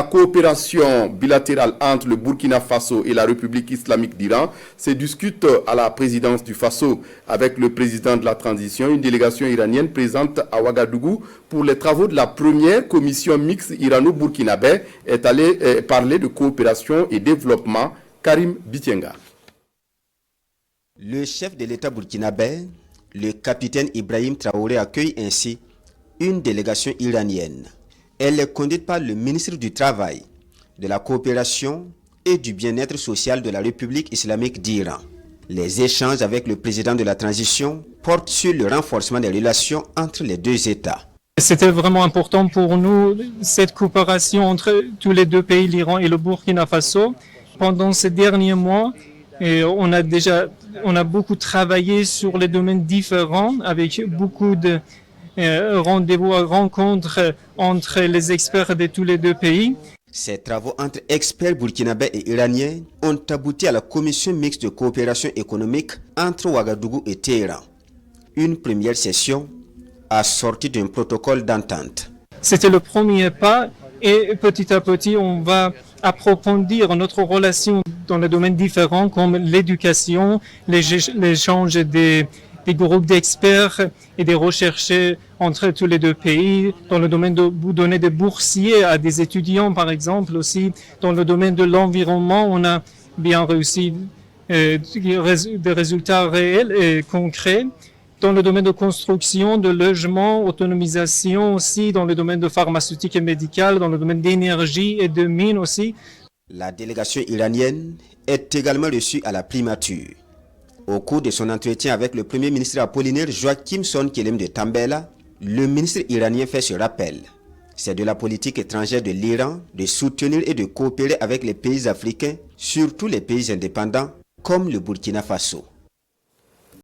la coopération bilatérale entre le Burkina Faso et la République islamique d'Iran se discute à la présidence du Faso avec le président de la transition, une délégation iranienne présente à Ouagadougou pour les travaux de la première commission mixte irano-burkinabé est allée parler de coopération et développement. Karim Bitienga. Le chef de l'État burkinabé, le capitaine Ibrahim Traoré, accueille ainsi une délégation iranienne. Elle est conduite par le ministre du Travail, de la Coopération et du Bien-être social de la République islamique d'Iran. Les échanges avec le président de la transition portent sur le renforcement des relations entre les deux États. C'était vraiment important pour nous, cette coopération entre tous les deux pays, l'Iran et le Burkina Faso. Pendant ces derniers mois, on a beaucoup travaillé sur les domaines différents avec beaucoup de rendez-vous, rencontres entre les experts de tous les deux pays. Ces travaux entre experts burkinabés et iraniens ont abouti à la commission mixte de coopération économique entre Ouagadougou et Téhéran. Une première session assortie d'un protocole d'entente. C'était le premier pas et petit à petit, on va approfondir notre relation dans les domaines différents comme l'éducation, l'échange des groupes d'experts et des chercheurs entre tous les deux pays, dans le domaine de vous donner des boursiers à des étudiants par exemple, aussi dans le domaine de l'environnement, on a bien réussi des résultats réels et concrets. Dans le domaine de construction, de logement, autonomisation aussi, dans le domaine de pharmaceutique et médical, dans le domaine d'énergie et de mines aussi. La délégation iranienne est également reçue à la primature. Au cours de son entretien avec le Premier ministre Apollinaire Joachim Son Kelem de Tambela, le ministre iranien fait ce rappel. C'est de la politique étrangère de l'Iran de soutenir et de coopérer avec les pays africains, surtout les pays indépendants comme le Burkina Faso.